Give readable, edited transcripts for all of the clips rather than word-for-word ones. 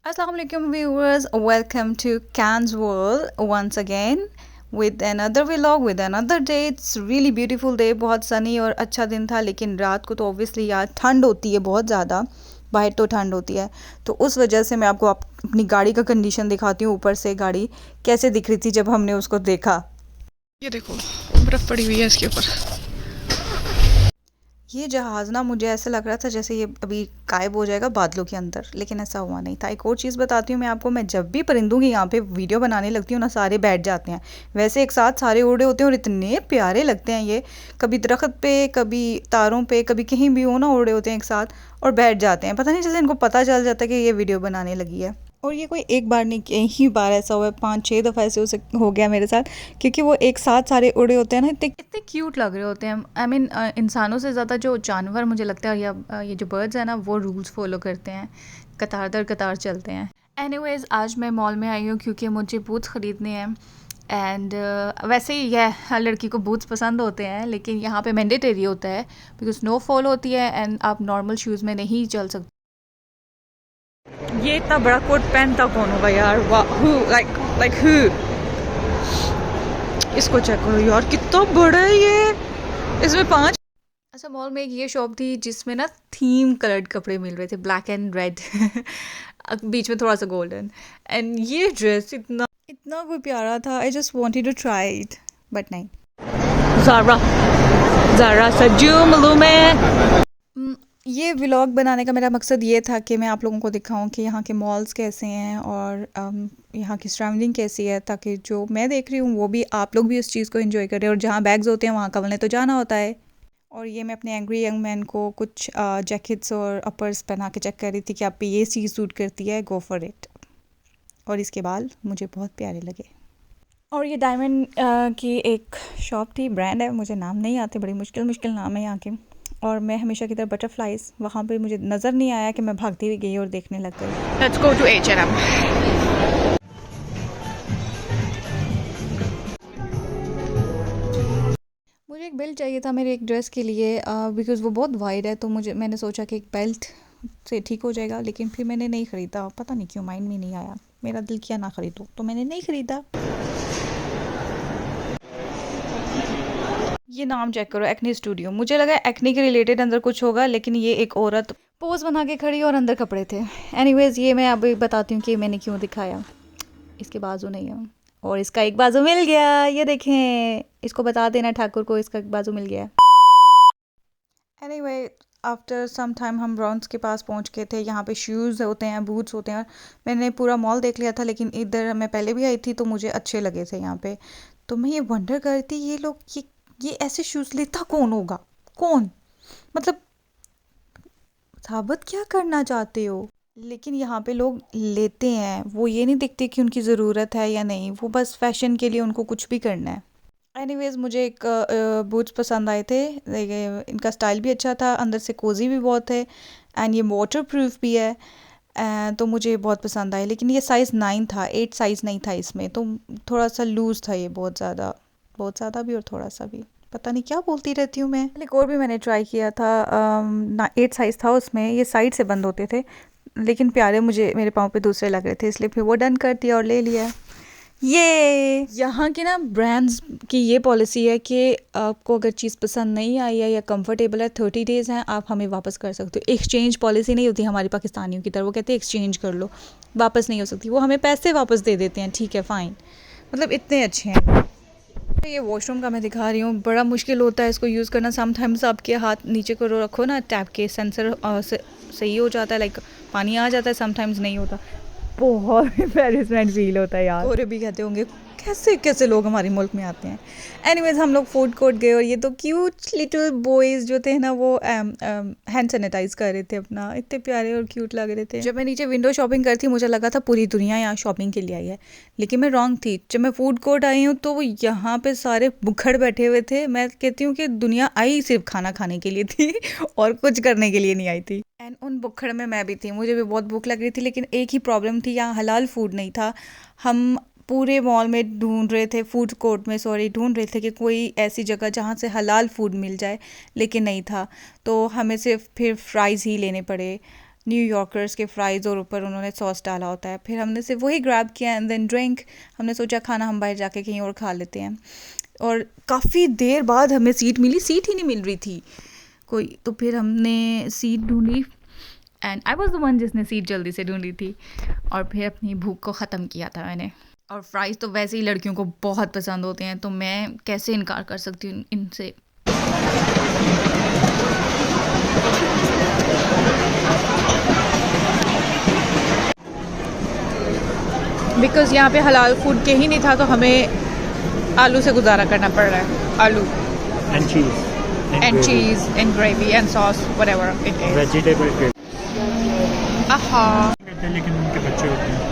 Assalamu alaikum viewers, welcome to Can's World once again with another vlog with another day. It's really beautiful day, बहुत सनी और अच्छा दिन था, लेकिन रात को तो ऑब्वियसली यार ठंड होती है बहुत ज़्यादा, बाहर तो ठंड होती है, तो उस वजह से मैं आपको अपनी गाड़ी का कंडीशन दिखाती हूँ। ऊपर से गाड़ी कैसे दिख रही थी जब हमने उसको देखा। ये देखो बर्फ पड़ी हुई है इसके ऊपर। ये जहाज़ ना मुझे ऐसा लग रहा था जैसे ये अभी गायब हो जाएगा बादलों के अंदर, लेकिन ऐसा हुआ नहीं था। एक और चीज़ बताती हूँ मैं आपको, मैं जब भी परिंदों की यहाँ पे वीडियो बनाने लगती हूँ ना, सारे बैठ जाते हैं। वैसे एक साथ सारे उड़े होते हैं और इतने प्यारे लगते हैं ये, कभी दरख्त पे, कभी तारों पे, कभी कहीं भी हो ना, उड़े होते हैं एक साथ और बैठ जाते हैं। पता नहीं जैसे इनको पता चल जाता है कि ये वीडियो बनाने लगी है। और ये कोई एक बार नहीं, कई बार ऐसा हुआ है, 5-6 दफ़ा ऐसे हो गया मेरे साथ, क्योंकि वो एक साथ सारे उड़े होते हैं ना, इतने इतने क्यूट लग रहे होते हैं। आई मीन इंसानों से ज़्यादा जो जानवर मुझे लगता है, या ये जो बर्ड्स हैं ना, वो रूल्स फॉलो करते हैं, कतार दर कतार चलते हैं। एनीवेज़, आज मैं मॉल में आई हूँ क्योंकि मुझे बूट्स ख़रीदने हैं। एंड वैसे ही यह हर लड़की को बूट्स पसंद होते हैं, लेकिन यहाँ पे मैंडेटरी होता है बिकॉज स्नोफॉल होती है एंड आप नॉर्मल शूज़ में नहीं चल सकते। ये इतना बड़ा कोट पहनता कौन होगा यार? Who like who? इसको चेक करो यार, कितना बड़ा है ये, इसमें 5। अच्छा, मॉल में एक ये शॉप थी जिसमें ना थीम कलर्ड कपड़े मिल रहे थे, ब्लैक एंड रेड बीच में थोड़ा सा गोल्डन। एंड ये ड्रेस इतना इतना कोई प्यारा था, I just wanted to try it, but नहीं। ज़ारा ज़ारा सजू मलू में। ये व्लॉग बनाने का मेरा मकसद ये था कि मैं आप लोगों को दिखाऊं कि यहाँ के मॉल्स कैसे हैं और यहाँ की सराउंडिंग कैसी है, ताकि जो मैं देख रही हूँ वो भी आप लोग भी उस चीज़ को एंजॉय करें। और जहाँ बैग्स होते हैं वहाँ कवलने तो जाना होता है। और ये मैं अपने एंग्री यंग मैन को कुछ जैकेट्स और अपर्स पहना के चेक कर रही थी कि आप पे ये चीज़ सूट करती है, गो फॉर इट। और इसके बाल मुझे बहुत प्यारे लगे। और ये डायमंड की एक शॉप थी, ब्रांड है, मुझे नाम नहीं आते, बड़ी मुश्किल मुश्किल नाम है यहाँ के। और मैं हमेशा की तरह बटरफ्लाइज, वहाँ पे मुझे नज़र नहीं आया कि मैं भागती हुई गई और देखने लग गई। Let's go to H&M। मुझे एक बेल्ट चाहिए था मेरे एक ड्रेस के लिए, बिकॉज़ वो बहुत वाइड है, तो मैंने सोचा कि एक बेल्ट से ठीक हो जाएगा, लेकिन फिर मैंने नहीं ख़रीदा। पता नहीं क्यों माइंड में नहीं आया, मेरा दिल किया ना ख़रीदूँ, तो मैंने नहीं ख़रीदा। ये नाम चेक करो, एक्ने स्टूडियो। मुझे लगा एक्ने के रिलेटेड अंदर कुछ होगा, लेकिन ये एक औरत पोज बना के खड़ी और अंदर कपड़े थे। एनीवेज, ये मैं अभी बताती हूँ कि मैंने क्यों दिखाया। इसके बाजू नहीं है और इसका एक बाजू मिल गया, ये देखें। इसको बता देना ठाकुर को, इसका एक बाजू मिल गया। एनीवे, आफ्टर सम टाइम हम ब्राउन्स के पास पहुँच गए थे। यहाँ पे शूज़ होते हैं, बूट्स होते हैं। मैंने पूरा मॉल देख लिया था, लेकिन इधर मैं पहले भी आई थी तो मुझे अच्छे लगे थे यहाँ पे। तो मैं ये वंडर कर रही थी, ये लोग ये ऐसे शूज़ लेता कौन होगा? कौन? मतलब साबित क्या करना चाहते हो? लेकिन यहाँ पे लोग लेते हैं, वो ये नहीं देखते कि उनकी ज़रूरत है या नहीं, वो बस फैशन के लिए उनको कुछ भी करना है। एनीवेज, मुझे एक बूट्स पसंद आए थे, इनका स्टाइल भी अच्छा था, अंदर से कोजी भी बहुत है एंड ये वाटर प्रूफ भी है। तो मुझे बहुत पसंद आए, लेकिन ये साइज़ 9 था, 8 साइज़ नहीं था इसमें, तो थोड़ा सा लूज़ था ये, बहुत ज़्यादा भी और थोड़ा सा भी। पता नहीं क्या बोलती रहती हूँ मैं। एक और भी मैंने ट्राई किया था, 8 साइज़ था उसमें, ये साइड से बंद होते थे, लेकिन प्यारे मुझे मेरे पाँव पे दूसरे लग रहे थे, इसलिए फिर वो डन कर दिया और ले लिया। ये यहाँ की ना ब्रांड्स की ये पॉलिसी है कि आपको अगर चीज़ पसंद नहीं आई है या कंफर्टेबल है, 30 डेज़ हैं, आप हमें वापस कर सकते हो। एक्सचेंज पॉलिसी नहीं होती हमारी पाकिस्तानियों की तरह, वो कहते हैं एक्सचेंज कर लो, वापस नहीं हो सकती। वो हमें पैसे वापस दे देते हैं, ठीक है फ़ाइन, मतलब इतने अच्छे हैं। ये वॉशरूम का मैं दिखा रही हूँ, बड़ा मुश्किल होता है इसको यूज़ करना। समटाइम्स आपके हाथ नीचे करो, रखो ना टैप के, सेंसर सही हो जाता है, लाइक पानी आ जाता है, समटाइम्स नहीं होता। बहुत एम्बैरेसमेंट फील होता है यार। और भी कहते होंगे कैसे कैसे लोग हमारे मुल्क में आते हैं। एनीवेज, हम लोग फूड कोर्ट गए और ये तो क्यूट लिटिल बॉयज़ जो थे ना, वो हैंड सैनिटाइज कर रहे थे अपना, इतने प्यारे और क्यूट लग रहे थे। जब मैं नीचे विंडो शॉपिंग करती, मुझे लगा था पूरी दुनिया यहाँ शॉपिंग के लिए आई है, लेकिन मैं रॉन्ग थी। जब मैं फूड कोर्ट आई हूँ तो यहाँ पे सारे बुखड़ बैठे हुए थे। मैं कहती हूँ कि दुनिया आई सिर्फ खाना खाने के लिए थी और कुछ करने के लिए नहीं आई थी। एंड उन बुखड़ में मैं भी थी, मुझे भी बहुत भूख लग रही थी, लेकिन एक ही प्रॉब्लम थी, यहाँ हलाल फूड नहीं था। हम पूरे मॉल में ढूंढ रहे थे, फूड कोर्ट में सॉरी, ढूंढ रहे थे कि कोई ऐसी जगह जहाँ से हलाल फूड मिल जाए, लेकिन नहीं था। तो हमें सिर्फ फिर फ्राइज़ ही लेने पड़े। न्यू यॉर्कर्स के फ्राइज़ और ऊपर उन्होंने सॉस डाला होता है। फिर हमने सिर्फ वही ग्रैब किया एंड देन ड्रिंक। हमने सोचा खाना हम बाहर जाके कहीं और खा लेते हैं, और काफ़ी देर बाद हमें सीट मिली, सीट ही नहीं मिल रही थी कोई, तो फिर हमने सीट ढूंढी and I was the one जिसने सीट जल्दी से ढूंढी थी, और फिर अपनी भूख को ख़त्म किया था मैंने। और फ्राइज़ तो वैसे ही लड़कियों को बहुत पसंद होते हैं, तो मैं कैसे इनकार कर सकती हूँ इनसे। बिकॉज़ यहाँ पे हलाल फूड के ही नहीं था, तो हमें आलू से गुजारा करना पड़ रहा है। आलू and cheese and gravy. Cheese and gravy and sauce whatever it is. Vegetable gravy आहा, कहते हैं, लेकिन उनके बच्चे होते हैं।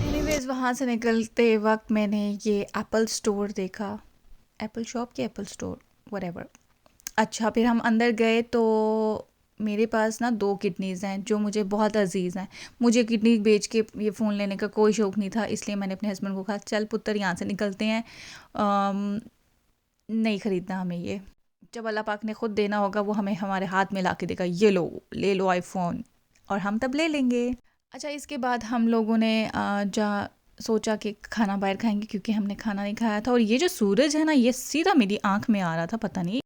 एनीवेज वहाँ से निकलते वक्त मैंने ये एप्पल स्टोर देखा, एप्पल शॉप के एप्पल स्टोर व्हाटएवर। अच्छा, फिर हम अंदर गए तो मेरे पास ना 2 किडनीज़ हैं जो मुझे बहुत अजीज़ हैं। मुझे किडनी बेच के ये फ़ोन लेने का कोई शौक़ नहीं था, इसलिए मैंने अपने हस्बैंड को कहा चल पुत्र यहाँ से निकलते हैं, नहीं ख़रीदना हमें ये। जब अल्लाह पाक ने ख़ुद देना होगा वो हमें हमारे हाथ में ला के देगा, ये लो ले लो आईफ़ोन, और हम तब ले लेंगे। अच्छा, इसके बाद हम लोगों ने सोचा कि खाना बाहर खाएंगे, क्योंकि हमने खाना नहीं खाया था। और ये जो सूरज है ना, ये सीधा मेरी आँख में आ रहा था, पता नहीं।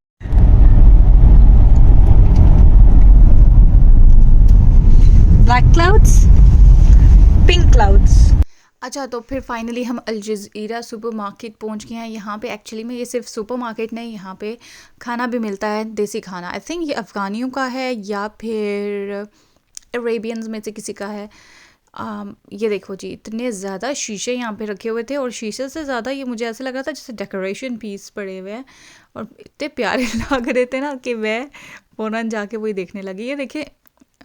Black clouds, pink clouds. अच्छा, तो फिर फाइनली हम अल जज़ीरा सुपरमार्केट पहुंच गए हैं। यहाँ पे एक्चुअली में ये सिर्फ सुपरमार्केट नहीं, यहाँ पे खाना भी मिलता है, देसी खाना। आई थिंक ये अफ़गानियों का है या फिर अरेबियंस में से किसी का है। ये देखो जी, इतने ज़्यादा शीशे यहाँ पे रखे हुए थे, और शीशे से ज़्यादा ये मुझे ऐसा लग रहा था जैसे डेकोरेशन पीस पड़े हुए हैं, और इतने प्यारे लग रहे थे ना कि मैं फ़ौरन जाके वही देखने लगी। ये देखिए,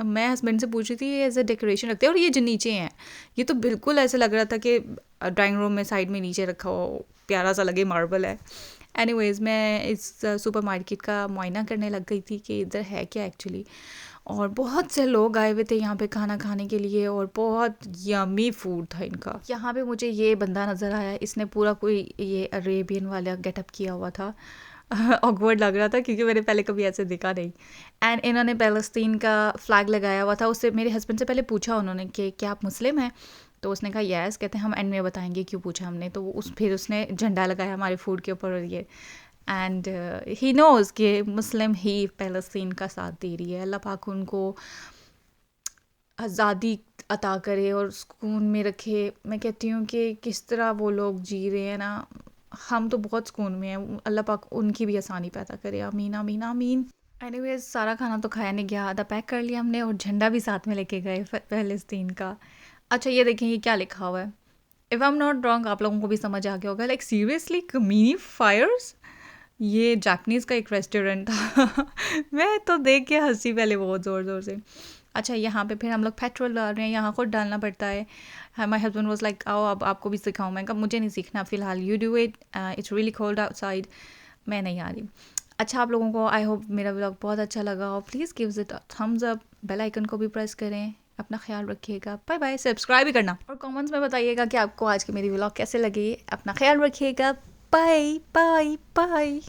मैं हस्बैंड से पूछ रही थी ये एज अ डेकोरेशन रखते हैं, और ये जो नीचे हैं ये तो बिल्कुल ऐसा लग रहा था कि ड्राइंग रूम में साइड में नीचे रखा हो, प्यारा सा लगे, मार्बल है। एनीवेज़ मैं इस सुपरमार्केट का मुआयना करने लग गई थी कि इधर है क्या एक्चुअली, और बहुत से लोग आए हुए थे यहाँ पे खाना खाने के लिए, और बहुत यमी फूड था इनका। यहाँ पे मुझे ये बंदा नज़र आया, इसने पूरा कोई ये अरेबियन वाला गेटअप किया हुआ था। ऑकवर्ड लग रहा था क्योंकि मैंने पहले कभी ऐसे देखा नहीं। एंड इन्होंने पैलेस्तीन का फ्लैग लगाया हुआ था। उससे मेरे हस्बैंड से पहले पूछा उन्होंने कि क्या आप मुस्लिम हैं, तो उसने कहा यस। कहते हैं हम एंड में बताएंगे क्यों पूछा हमने, तो फिर उसने झंडा लगाया हमारे फूड के ऊपर, और ये एंड ही नोज़ कि मुस्लिम ही पैलेस्तीन का साथ दे रही है। अल्लाह पाक उनको आज़ादी अता करे और सुकून में रखे। मैं कहती हूँ कि किस तरह वो लोग जी रहे हैं ना, हम तो बहुत सुकून में हैं, अल्लाह पाक उनकी भी आसानी पैदा करे, आमीन आमीन आमीन। एनीवेज सारा खाना तो खाया नहीं गया, आधा पैक कर लिया हमने, और झंडा भी साथ में लेके गए फ़लस्तीन का। अच्छा, ये देखें ये क्या लिखा हुआ है। If I am not wrong, आप लोगों को भी समझ आ गया होगा, लाइक सीरियसली कमीनी फायर्स। ये जापानीज़ का एक रेस्टोरेंट था। मैं तो देख के हंसी पहले बहुत ज़ोर ज़ोर से। अच्छा, यहाँ पे फिर हम लोग पेट्रोल डाल रहे हैं, यहाँ खुद डालना पड़ता है। माई हस्बैंड वाज लाइक आओ अब आपको भी सिखाऊँ। मैं कहा मुझे नहीं सीखना फ़िलहाल, you do it, it's really cold outside, मैं नहीं आ रही। अच्छा, आप लोगों को आई होप मेरा व्लॉग बहुत अच्छा लगा हो। Please give it a thumbs up, bell icon को भी प्रेस करें। अपना ख्याल रखिएगा, बाय बाय। सब्सक्राइब भी करना, और कमेंट्स में बताइएगा कि आपको आज की मेरी व्लॉग कैसे लगी। अपना ख्याल रखिएगा, बाय बाय बाय।